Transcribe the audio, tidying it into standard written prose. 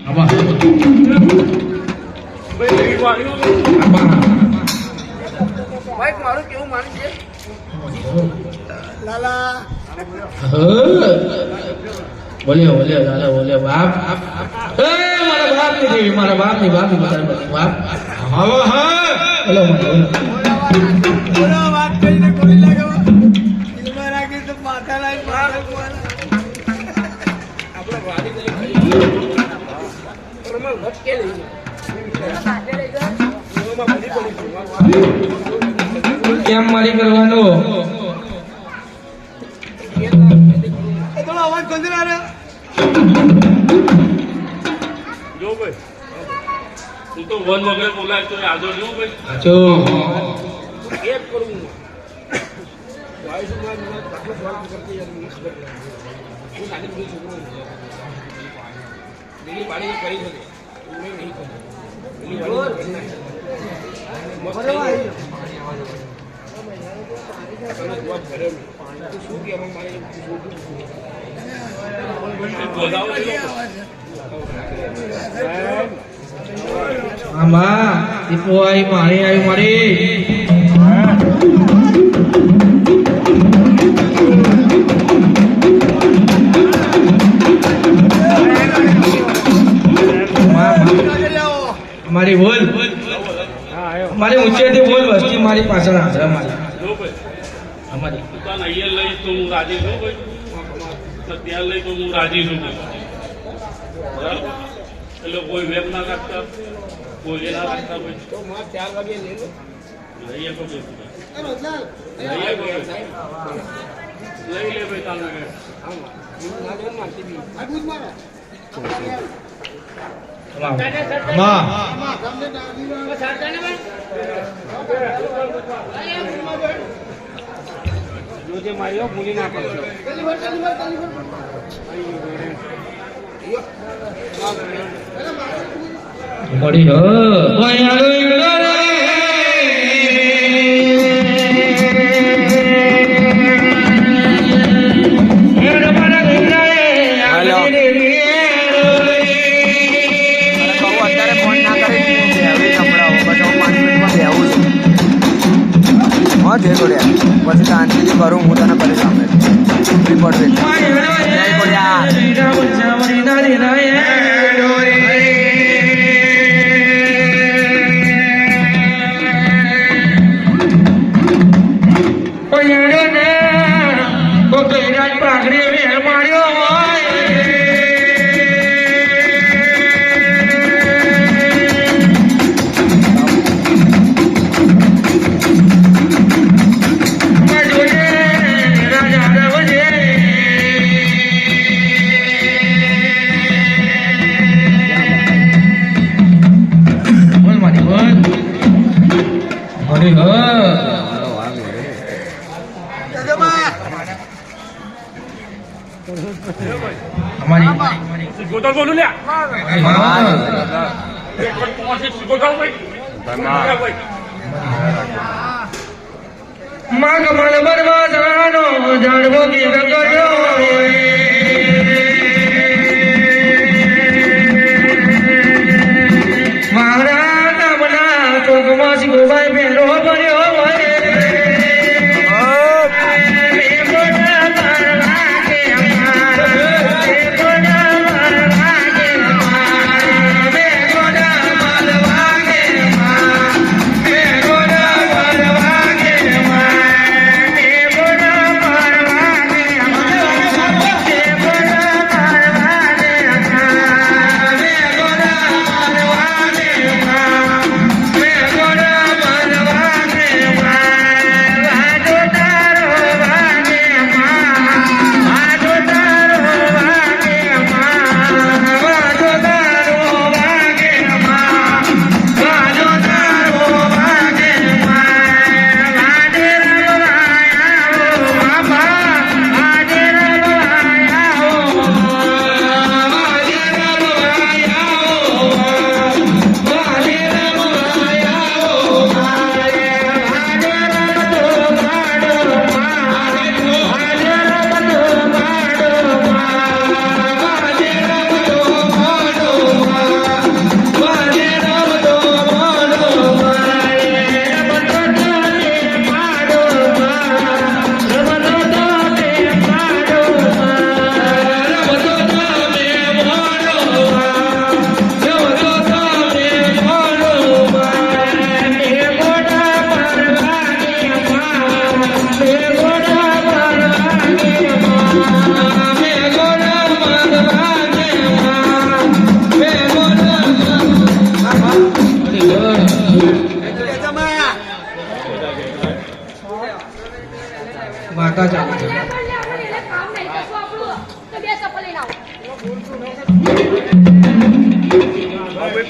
Apa? Apa? Bike મારું કેવું માની છે લાલા બોલ્યો દાદા બોલ્યો બાપ મારા બાપ ની બાપ હા બોલો બોલો વાત કરીને કોઈ લાગે દિલમાં રાખી તો માથા લાઈ આપણે વાડી ગઈ પરમા વટ કે લઈ કેમ મારી કરવાનો થોડો અવાજ ખોલ દે રે જો ભાઈ તું તો વન વગર બોલાય તો આજો જો ભાઈ જો એક કરું હું વાયસુમાં દાખલા સવાલ કરતી યાર હું સાથે બધું છોકરો દિલ્હી પાડી કરી શકે મેં નહીં કર્યું દિલ્હી પાડી મસ્ત તને જવાબ કર્યો તું શું કે અમે મારી આમાં દીપો આવી મારી આવી મારી મારી બોલ મારી ઊંચેથી બોલ વસ્તી મારી પાછળ હાજરા મારી જો ભાઈ અમારી તું તને અહીંયા લઈશ તો હું રાજી છું ભાઈ તો ત્યાં લઈ તો હું રાજી છું ભાઈ બરાબર એટલે કોઈ વેબ ના રાખતા કોઈ એ ના રાખતા ભાઈ તો માં 4 વાગે લઈ લો લઈએ તો ભાઈ લઈએ લઈ લે ભાઈ તાને આમાં ના જન મારતી બી આ દૂધ મારો માં જોજે માર્યો ભૂલી ના પડે મળી હ કોઈ આલો ઈગલો રે એડ મારા ઘરાએ આલે રે અત્યારે ફોન ના કરી હવે સંભળાવો પછી હું 5 મિનિટમાં બેહું છું હા જય ગોળ્યા પછી શાંતિથી કરું હું તને કરી સામે રિપોર્ટ જય ગોળ્યા પાઘડી વેર માર્યો બોલ મારી બોલ મળી હ અમારી ગોતલ બોલું લ્યા એક પણ તમારી ગોતલ ભાઈ માં કમળ બરવા જાણો જાણવો કે કર્યો મારા નામના ચોકમાં શિવભાઈ પહેરો ભર્યો વાર્તા ચાલે છે કામ નહીં કશું આપણું તો બે ચપ્પલ લઈને આવો હવે